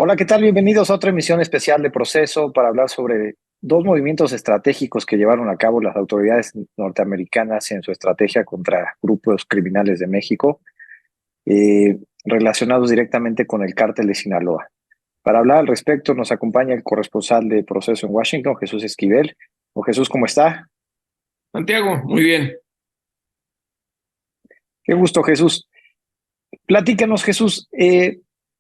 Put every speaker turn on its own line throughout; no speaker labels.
Hola, ¿qué tal? Bienvenidos a otra emisión especial de Proceso para hablar sobre dos movimientos estratégicos que llevaron a cabo las autoridades norteamericanas en su estrategia contra grupos criminales de México, relacionados directamente con el cártel de Sinaloa. Para hablar al respecto nos acompaña el corresponsal de Proceso en Washington, Jesús Esquivel. O Jesús, ¿cómo está?
Santiago, muy bien.
Qué gusto, Jesús. Platícanos, Jesús,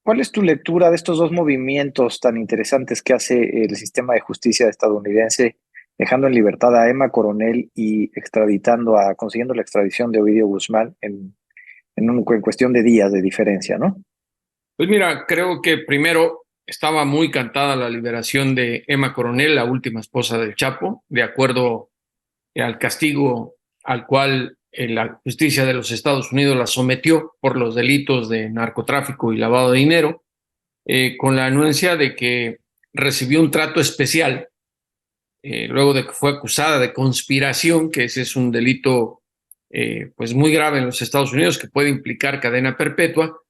¿cuál es tu lectura de estos dos movimientos tan interesantes que hace el sistema de justicia estadounidense, dejando en libertad a Emma Coronel y consiguiendo la extradición de Ovidio Guzmán en cuestión de días de diferencia, ¿no?
Pues mira, creo que primero estaba muy cantada la liberación de Emma Coronel, la última esposa del Chapo, de acuerdo al castigo al cual la justicia de los Estados Unidos la sometió por los delitos de narcotráfico y lavado de dinero, con la anuencia de que recibió un trato especial luego de que fue acusada de conspiración, que ese es un delito pues muy grave en los Estados Unidos que puede implicar cadena perpetua.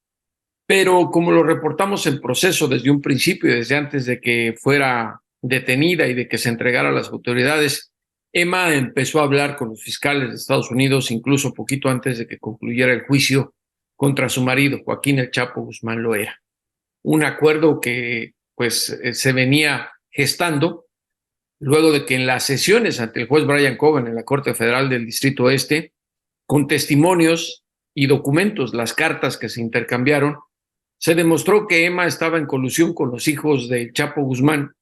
Pero como lo reportamos en Proceso desde un principio, desde antes de que fuera detenida y de que se entregara a las autoridades, Emma empezó a hablar con los fiscales de Estados Unidos, incluso poquito antes de que concluyera el juicio contra su marido, Joaquín El Chapo Guzmán Loera. Un acuerdo que pues se venía gestando luego de que en las sesiones ante el juez Brian Cogan en la Corte Federal del Distrito Este, con testimonios y documentos, las cartas que se intercambiaron, se demostró que Emma estaba en colusión con los hijos de Chapo Guzmán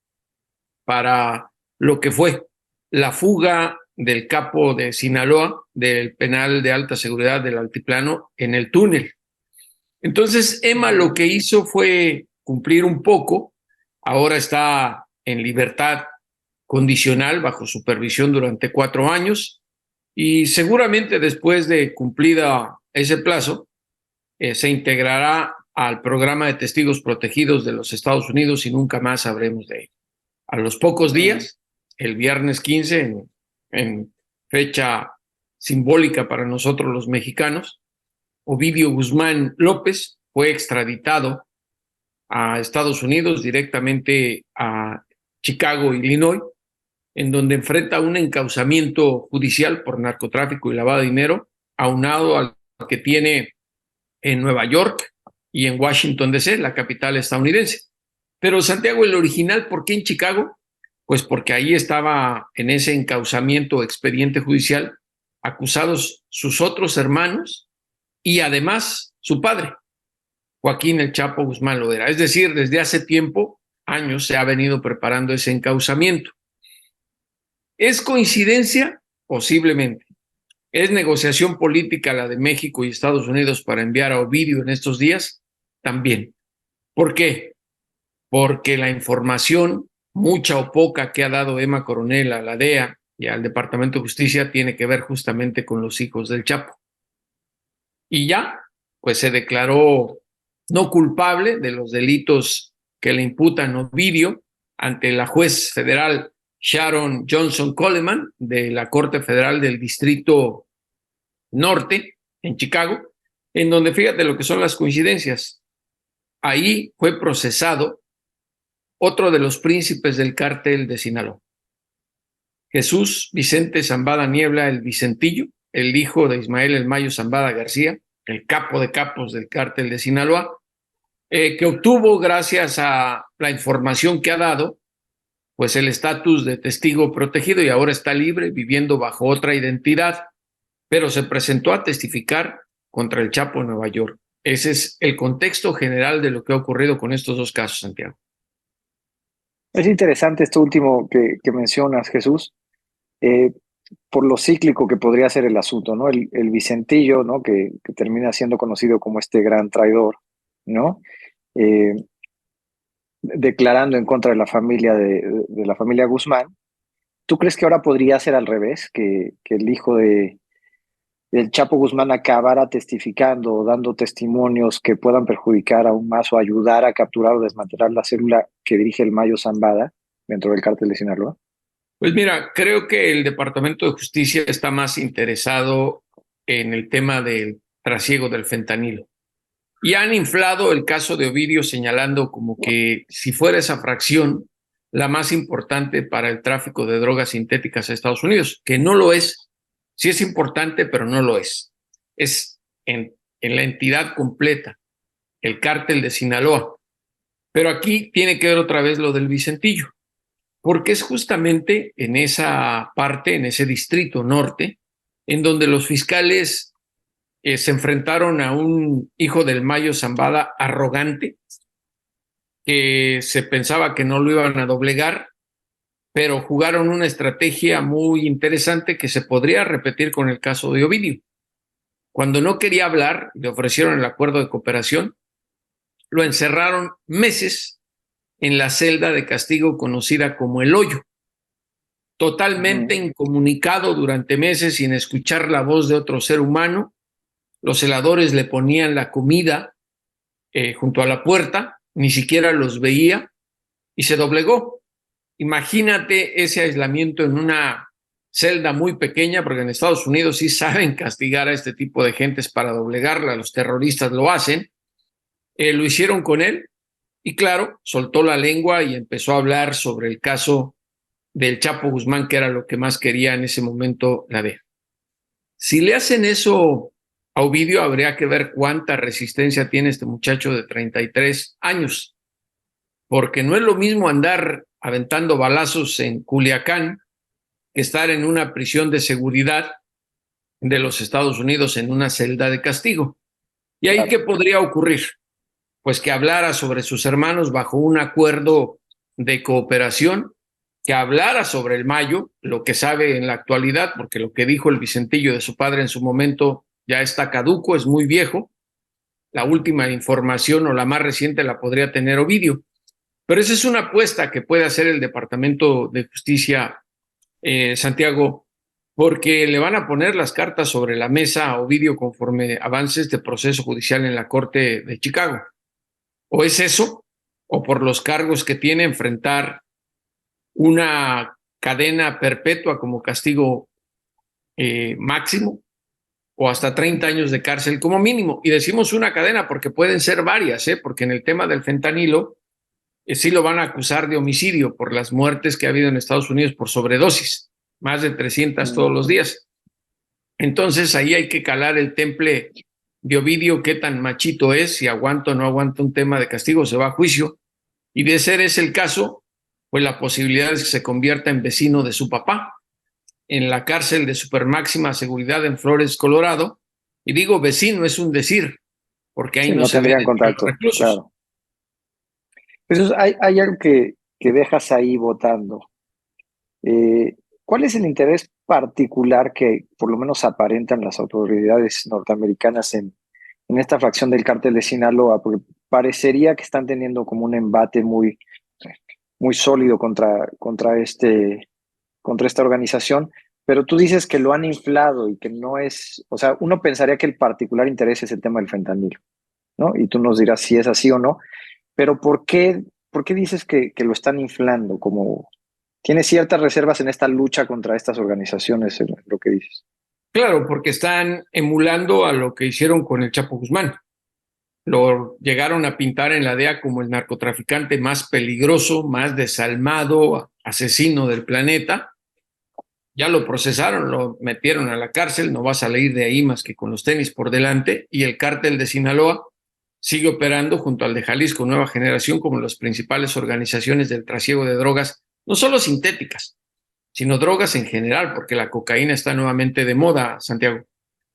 para lo que fue la fuga del capo de Sinaloa del penal de alta seguridad del Altiplano en el túnel. Entonces, Emma lo que hizo fue cumplir un poco, ahora está en libertad condicional bajo supervisión durante 4 años y seguramente después de cumplida ese plazo, se integrará al programa de testigos protegidos de los Estados Unidos y nunca más sabremos de él. A los pocos días, el viernes 15, en fecha simbólica para nosotros los mexicanos, Ovidio Guzmán López fue extraditado a Estados Unidos, directamente a Chicago, Illinois, en donde enfrenta un encauzamiento judicial por narcotráfico y lavado de dinero, aunado al que tiene en Nueva York y en Washington, D.C., la capital estadounidense. Pero Santiago, el original, ¿por qué en Chicago? Pues porque ahí estaba en ese encauzamiento expediente judicial acusados sus otros hermanos y además su padre, Joaquín El Chapo Guzmán Loera. Es decir, desde hace tiempo, años, se ha venido preparando ese encauzamiento. ¿Es coincidencia? Posiblemente. ¿Es negociación política la de México y Estados Unidos para enviar a Ovidio en estos días? También. ¿Por qué? Porque la información, mucha o poca, que ha dado Emma Coronel a la DEA y al Departamento de Justicia tiene que ver justamente con los hijos del Chapo. Y ya, pues se declaró no culpable de los delitos que le imputan Ovidio ante la juez federal Sharon Johnson Coleman de la Corte Federal del Distrito Norte, en Chicago, en donde fíjate lo que son las coincidencias. Ahí fue procesado otro de los príncipes del cártel de Sinaloa, Jesús Vicente Zambada Niebla, el Vicentillo, el hijo de Ismael El Mayo Zambada García, el capo de capos del cártel de Sinaloa, que obtuvo, gracias a la información que ha dado, pues el estatus de testigo protegido y ahora está libre, viviendo bajo otra identidad, pero se presentó a testificar contra el Chapo en Nueva York. Ese es el contexto general de lo que ha ocurrido con estos dos casos, Santiago.
Es interesante esto último que mencionas, Jesús, eh, por lo cíclico que podría ser el asunto, ¿no? El Vicentillo, ¿no? Que termina siendo conocido como este gran traidor, ¿no? Eh, Declarando en contra de la familia de la familia Guzmán. ¿Tú crees que ahora podría ser al revés, que el hijo del Chapo Guzmán acabara testificando o dando testimonios que puedan perjudicar aún más o ayudar a capturar o desmantelar la célula que dirige el Mayo Zambada dentro del cártel de Sinaloa?
Pues mira, creo que el Departamento de Justicia está más interesado en el tema del trasiego del fentanilo. Y han inflado el caso de Ovidio señalando como que si fuera esa fracción la más importante para el tráfico de drogas sintéticas a Estados Unidos, que no lo es. Sí es importante, pero no lo es. Es en la entidad completa, el cártel de Sinaloa. Pero aquí tiene que ver otra vez lo del Vicentillo, porque es justamente en esa parte, en ese distrito norte, en donde los fiscales se enfrentaron a un hijo del Mayo Zambada arrogante, que se pensaba que no lo iban a doblegar, pero jugaron una estrategia muy interesante que se podría repetir con el caso de Ovidio. Cuando no quería hablar, le ofrecieron el acuerdo de cooperación, lo encerraron meses en la celda de castigo conocida como El Hoyo, totalmente incomunicado durante meses sin escuchar la voz de otro ser humano. Los celadores le ponían la comida junto a la puerta, ni siquiera los veía y se doblegó. Imagínate ese aislamiento en una celda muy pequeña, porque en Estados Unidos sí saben castigar a este tipo de gentes para doblegarla, los terroristas lo hacen. Lo hicieron con él y claro, soltó la lengua y empezó a hablar sobre el caso del Chapo Guzmán, que era lo que más quería en ese momento la DEA. Si le hacen eso a Ovidio, habría que ver cuánta resistencia tiene este muchacho de 33 años, porque no es lo mismo andar aventando balazos en Culiacán que estar en una prisión de seguridad de los Estados Unidos en una celda de castigo. ¿Y ahí qué podría ocurrir? Pues que hablara sobre sus hermanos bajo un acuerdo de cooperación, que hablara sobre el Mayo, lo que sabe en la actualidad, porque lo que dijo el Vicentillo de su padre en su momento ya está caduco, es muy viejo. La última información o la más reciente la podría tener Ovidio. Pero esa es una apuesta que puede hacer el Departamento de Justicia, Santiago, porque le van a poner las cartas sobre la mesa a Ovidio conforme avance este proceso judicial en la Corte de Chicago. O es eso, o por los cargos que tiene enfrentar una cadena perpetua como castigo máximo, o hasta 30 años de cárcel como mínimo. Y decimos una cadena porque pueden ser varias, porque en el tema del fentanilo sí lo van a acusar de homicidio por las muertes que ha habido en Estados Unidos por sobredosis, más de 300 todos los días. Entonces ahí hay que calar el temple de Ovidio, qué tan machito es, si aguanta o no aguanta un tema de castigo, se va a juicio. Y de ser ese el caso, pues la posibilidad es que se convierta en vecino de su papá, en la cárcel de supermáxima seguridad en Flores, Colorado. Y digo vecino, es un decir, porque ahí
sí,
no se
tendrían
ven
contacto,
reclusos.
claro. Pues hay algo que dejas ahí votando. ¿Cuál es el interés particular que por lo menos aparentan las autoridades norteamericanas en esta fracción del cártel de Sinaloa? Porque parecería que están teniendo como un embate muy, muy sólido contra esta organización, pero tú dices que lo han inflado y que no es, o sea, uno pensaría que el particular interés es el tema del fentanilo, ¿no? Y tú nos dirás si es así o no, pero ¿por qué dices que lo están inflando? Como tiene ciertas reservas en esta lucha contra estas organizaciones, en lo que dices.
Claro, porque están emulando a lo que hicieron con el Chapo Guzmán. Lo llegaron a pintar en la DEA como el narcotraficante más peligroso, más desalmado, asesino del planeta. Ya lo procesaron, lo metieron a la cárcel, no va a salir de ahí más que con los tenis por delante, y el cártel de Sinaloa sigue operando junto al de Jalisco Nueva Generación como las principales organizaciones del trasiego de drogas, no solo sintéticas, sino drogas en general, porque la cocaína está nuevamente de moda, Santiago.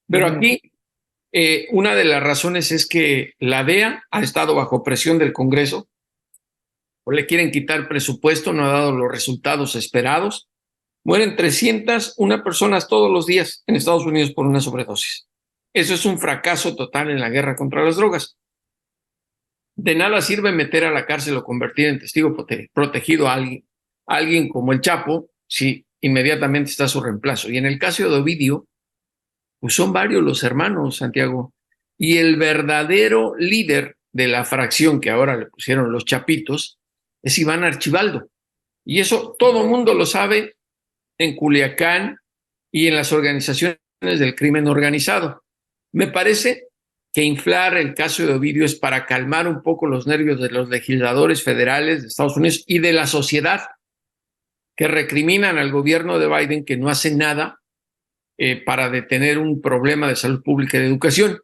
Pero aquí una de las razones es que la DEA ha estado bajo presión del Congreso, o le quieren quitar presupuesto, no ha dado los resultados esperados. Mueren 301 personas todos los días en Estados Unidos por una sobredosis. Eso es un fracaso total en la guerra contra las drogas. De nada sirve meter a la cárcel o convertir en testigo protegido a alguien como el Chapo si inmediatamente está su reemplazo. Y en el caso de Ovidio, pues son varios los hermanos, Santiago. Y el verdadero líder de la fracción que ahora le pusieron los Chapitos es Iván Archibaldo. Y eso todo el mundo lo sabe en Culiacán y en las organizaciones del crimen organizado. Me parece que inflar el caso de Ovidio es para calmar un poco los nervios de los legisladores federales de Estados Unidos y de la sociedad, que recriminan al gobierno de Biden que no hace nada para detener un problema de salud pública y de educación,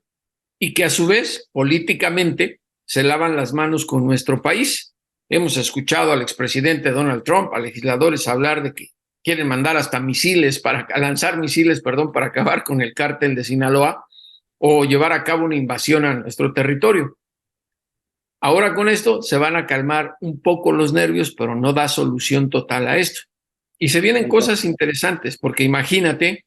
y que a su vez políticamente se lavan las manos con nuestro país. Hemos escuchado al expresidente Donald Trump, a legisladores hablar de que quieren mandar hasta misiles lanzar misiles, para acabar con el cártel de Sinaloa o llevar a cabo una invasión a nuestro territorio. Ahora con esto se van a calmar un poco los nervios, pero no da solución total a esto. Y se vienen cosas interesantes, porque imagínate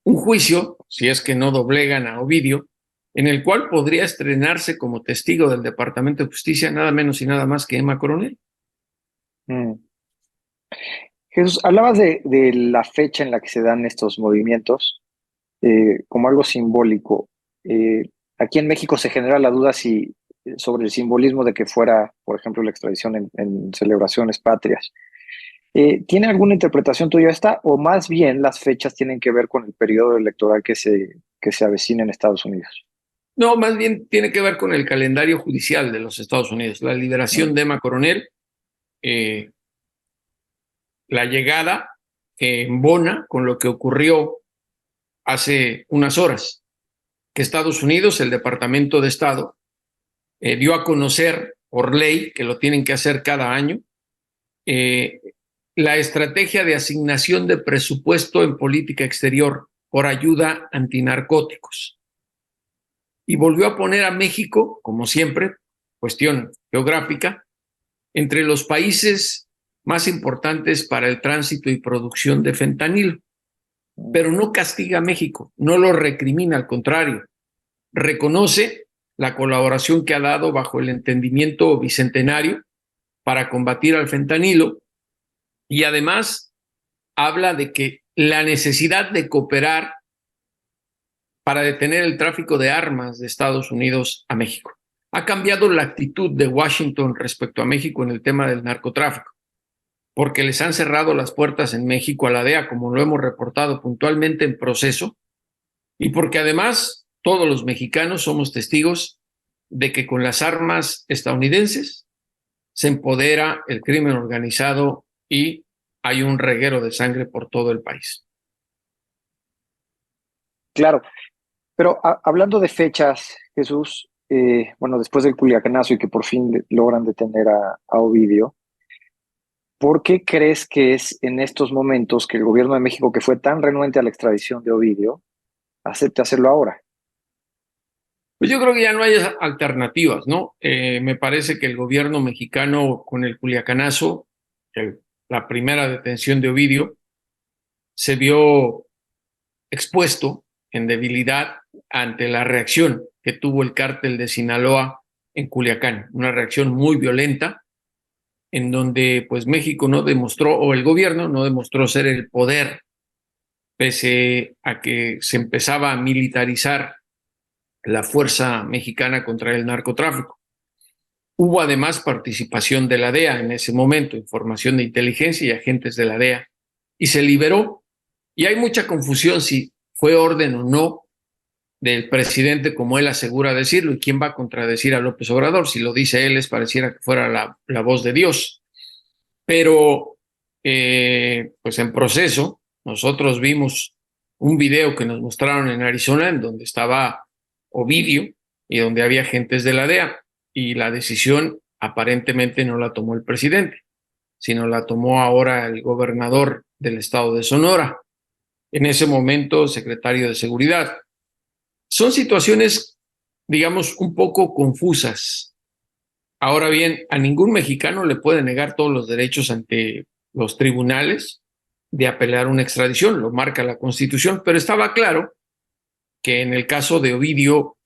un juicio, si es que no doblegan a Ovidio, en el cual podría estrenarse como testigo del Departamento de Justicia nada menos y nada más que Emma Coronel.
Jesús, hablabas de la fecha en la que se dan estos movimientos como algo simbólico. Aquí en México se genera la duda sobre el simbolismo de que fuera, por ejemplo, la extradición en celebraciones patrias. ¿Tiene alguna interpretación tuya esta, o más bien las fechas tienen que ver con el periodo electoral que se avecina en Estados Unidos?
No, más bien tiene que ver con el calendario judicial de los Estados Unidos. La liberación de Emma Coronel, la llegada embona con lo que ocurrió hace unas horas, que Estados Unidos, el Departamento de Estado, dio a conocer por ley, que lo tienen que hacer cada año, la estrategia de asignación de presupuesto en política exterior por ayuda antinarcóticos. Y volvió a poner a México, como siempre, cuestión geográfica, entre los países más importantes para el tránsito y producción de fentanilo. Pero no castiga a México, no lo recrimina, al contrario, reconoce la colaboración que ha dado bajo el entendimiento bicentenario para combatir al fentanilo, y además habla de que la necesidad de cooperar para detener el tráfico de armas de Estados Unidos a México. Ha cambiado la actitud de Washington respecto a México en el tema del narcotráfico, porque les han cerrado las puertas en México a la DEA, como lo hemos reportado puntualmente en Proceso, y porque además todos los mexicanos somos testigos de que con las armas estadounidenses se empodera el crimen organizado y hay un reguero de sangre por todo el país.
Claro, pero hablando de fechas, Jesús, bueno, después del Culiacanazo y que por fin logran detener a Ovidio, ¿por qué crees que es en estos momentos que el gobierno de México, que fue tan renuente a la extradición de Ovidio, acepte hacerlo ahora?
Pues yo creo que ya no hay alternativas, ¿no? Me parece que el gobierno mexicano, con el Culiacanazo, la primera detención de Ovidio, se vio expuesto en debilidad ante la reacción que tuvo el cártel de Sinaloa en Culiacán, una reacción muy violenta, en donde pues México no demostró, o el gobierno no demostró ser el poder, pese a que se empezaba a militarizar la fuerza mexicana contra el narcotráfico. Hubo además participación de la DEA en ese momento, información de inteligencia y agentes de la DEA, y se liberó. Y hay mucha confusión si fue orden o no del presidente, como él asegura decirlo, y quién va a contradecir a López Obrador. Si lo dice él, les pareciera que fuera la voz de Dios. Pero, pues en Proceso, nosotros vimos un video que nos mostraron en Arizona, en donde estaba Ovidio y donde había agentes de la DEA, y la decisión aparentemente no la tomó el presidente, sino la tomó ahora el gobernador del estado de Sonora, en ese momento secretario de Seguridad. Son situaciones, digamos, un poco confusas. Ahora bien, a ningún mexicano le puede negar todos los derechos ante los tribunales de apelar una extradición, lo marca la Constitución, pero estaba claro que en el caso de Ovidio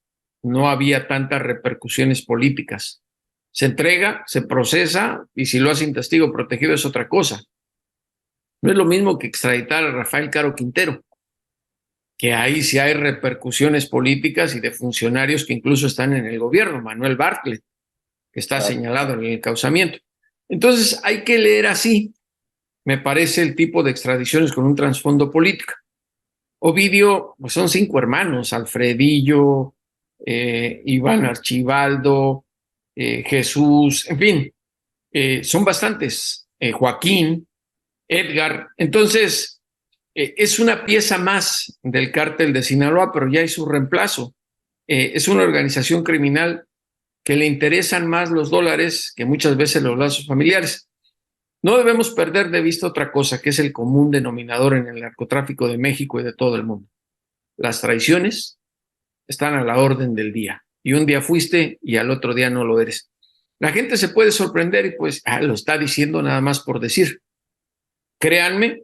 no había tantas repercusiones políticas. Se entrega, se procesa, y si lo hacen testigo protegido es otra cosa. No es lo mismo que extraditar a Rafael Caro Quintero, que ahí sí hay repercusiones políticas y de funcionarios que incluso están en el gobierno, Manuel Bartlett, que está señalado en el encauzamiento. Entonces hay que leer así, me parece, el tipo de extradiciones con un trasfondo político. Ovidio, pues son 5 hermanos, Alfredillo, Iván Archibaldo, Jesús, en fin, son bastantes, Joaquín, Edgar. Entonces, es una pieza más del cártel de Sinaloa, pero ya hay su reemplazo. Es una organización criminal que le interesan más los dólares que muchas veces los lazos familiares. No debemos perder de vista otra cosa, que es el común denominador en el narcotráfico de México y de todo el mundo. Las traiciones están a la orden del día. Y un día fuiste y al otro día no lo eres. La gente se puede sorprender y pues lo está diciendo nada más por decir. Créanme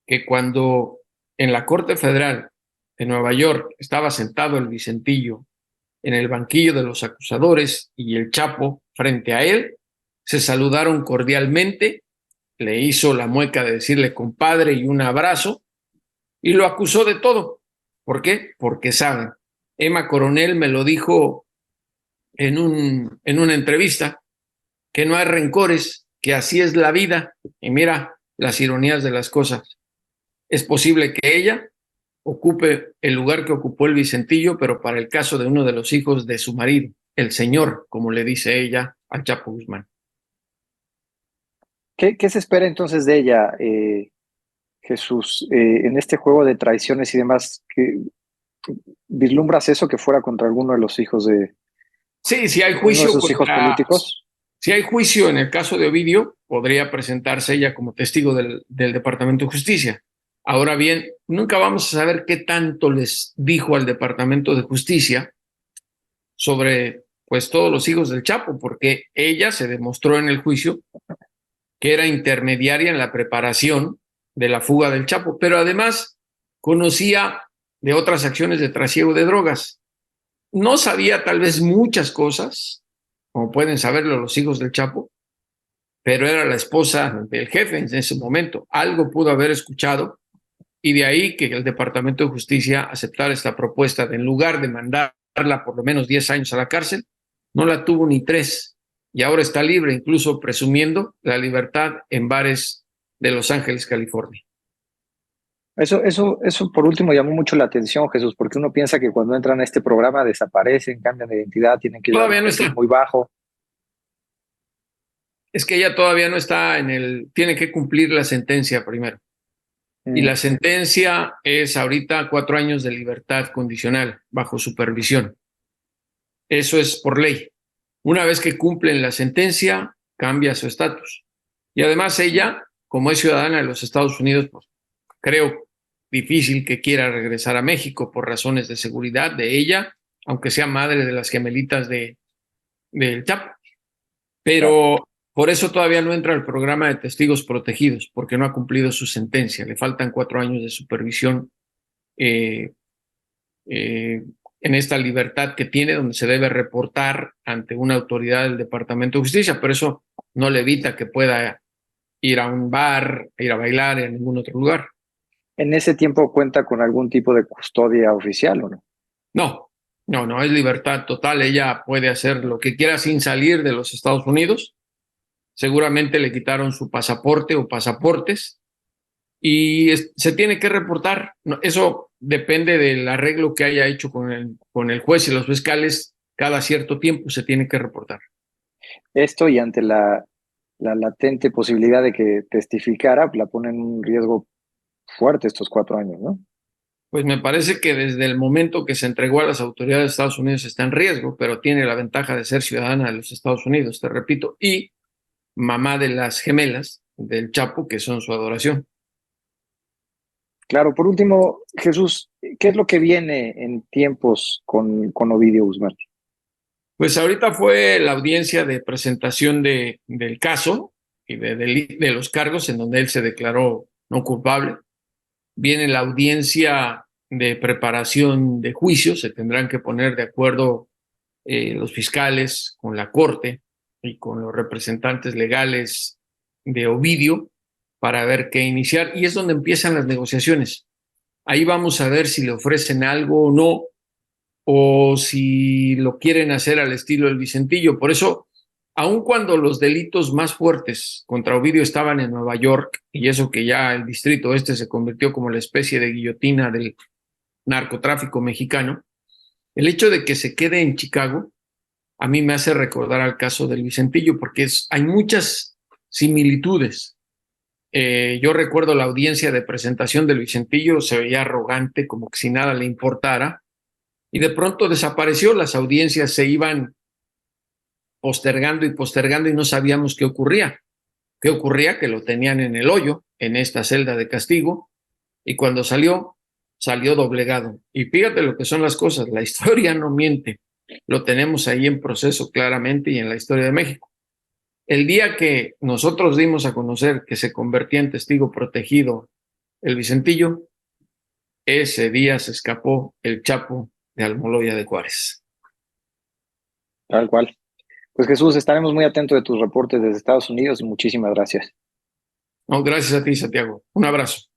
que cuando en la Corte Federal de Nueva York estaba sentado el Vicentillo en el banquillo de los acusadores y el Chapo frente a él, se saludaron cordialmente, le hizo la mueca de decirle compadre y un abrazo y lo acusó de todo. ¿Por qué? Porque saben. Emma Coronel me lo dijo en una entrevista, que no hay rencores, que así es la vida. Y mira las ironías de las cosas. Es posible que ella ocupe el lugar que ocupó el Vicentillo, pero para el caso de uno de los hijos de su marido, el señor, como le dice ella al Chapo Guzmán.
¿Qué se espera entonces de ella, Jesús, en este juego de traiciones y demás? ¿Vislumbras eso que fuera contra alguno de los hijos de
Sí, si hay
uno de
juicio
sus hijos políticos?
si hay juicio en el caso de Ovidio, podría presentarse ella como testigo del Departamento de Justicia. Ahora bien, nunca vamos a saber qué tanto les dijo al Departamento de Justicia sobre pues todos los hijos del Chapo, porque ella se demostró en el juicio que era intermediaria en la preparación de la fuga del Chapo, pero además conocía de otras acciones de trasiego de drogas. No sabía tal vez muchas cosas, como pueden saberlo los hijos del Chapo, pero era la esposa del jefe en ese momento. Algo pudo haber escuchado y de ahí que el Departamento de Justicia aceptara esta propuesta de en lugar de mandarla por lo menos 10 años a la cárcel, no la tuvo ni 3 y ahora está libre, incluso presumiendo la libertad en bares de Los Ángeles, California.
Eso por último llamó mucho la atención, Jesús, porque uno piensa que cuando entran a este programa desaparecen, cambian de identidad, tienen que llevar un
Todavía no
perfil
está.
muy bajo.
Es que ella todavía no está tiene que cumplir la sentencia primero. Y la sentencia es ahorita 4 años de libertad condicional bajo supervisión. Eso es por ley. Una vez que cumplen la sentencia, cambia su estatus. Y además ella, como es ciudadana de los Estados Unidos, pues creo difícil que quiera regresar a México por razones de seguridad de ella, aunque sea madre de las gemelitas del Chapo. Pero por eso todavía no entra al programa de testigos protegidos, porque no ha cumplido su sentencia. Le faltan 4 años de supervisión en esta libertad que tiene, donde se debe reportar ante una autoridad del Departamento de Justicia, pero eso no le evita que pueda ir a un bar, ir a bailar en ningún otro lugar.
¿En ese tiempo cuenta con algún tipo de custodia oficial o no?
No, es libertad total. Ella puede hacer lo que quiera sin salir de los Estados Unidos. Seguramente le quitaron su pasaporte o pasaportes y se tiene que reportar. Eso depende del arreglo que haya hecho con el juez y los fiscales. Cada cierto tiempo se tiene que reportar.
Esto y ante la latente posibilidad de que testificara, la pone en un riesgo fuerte estos 4 años, ¿no?
Pues me parece que desde el momento que se entregó a las autoridades de Estados Unidos está en riesgo, pero tiene la ventaja de ser ciudadana de los Estados Unidos, te repito, y mamá de las gemelas del Chapo, que son su adoración.
Claro, por último, Jesús, ¿qué es lo que viene en tiempos con Ovidio Guzmán?
Pues ahorita fue la audiencia de presentación del caso y de los cargos en donde él se declaró no culpable. Viene la audiencia de preparación de juicio, se tendrán que poner de acuerdo los fiscales con la corte y con los representantes legales de Ovidio para ver qué iniciar, y es donde empiezan las negociaciones. Ahí vamos a ver si le ofrecen algo o no, o si lo quieren hacer al estilo del Vicentillo. Por eso, aun cuando los delitos más fuertes contra Ovidio estaban en Nueva York, y eso que ya el distrito este se convirtió como la especie de guillotina del narcotráfico mexicano, El hecho de que se quede en Chicago a mí me hace recordar al caso del Vicentillo, porque hay muchas similitudes. Yo recuerdo la audiencia de presentación del Vicentillo, se veía arrogante, como que si nada le importara, y de pronto desapareció, las audiencias se iban postergando y postergando y no sabíamos qué ocurría. ¿Qué ocurría? Que lo tenían en el hoyo, en esta celda de castigo, y cuando salió, salió doblegado. Y fíjate lo que son las cosas, la historia no miente, lo tenemos ahí en proceso claramente y en la historia de México. El día que nosotros dimos a conocer que se convertía en testigo protegido el Vicentillo, ese día se escapó el Chapo de Almoloya de Juárez.
Tal cual. Pues Jesús, estaremos muy atentos de tus reportes desde Estados Unidos y muchísimas gracias.
No, gracias a ti, Santiago. Un abrazo.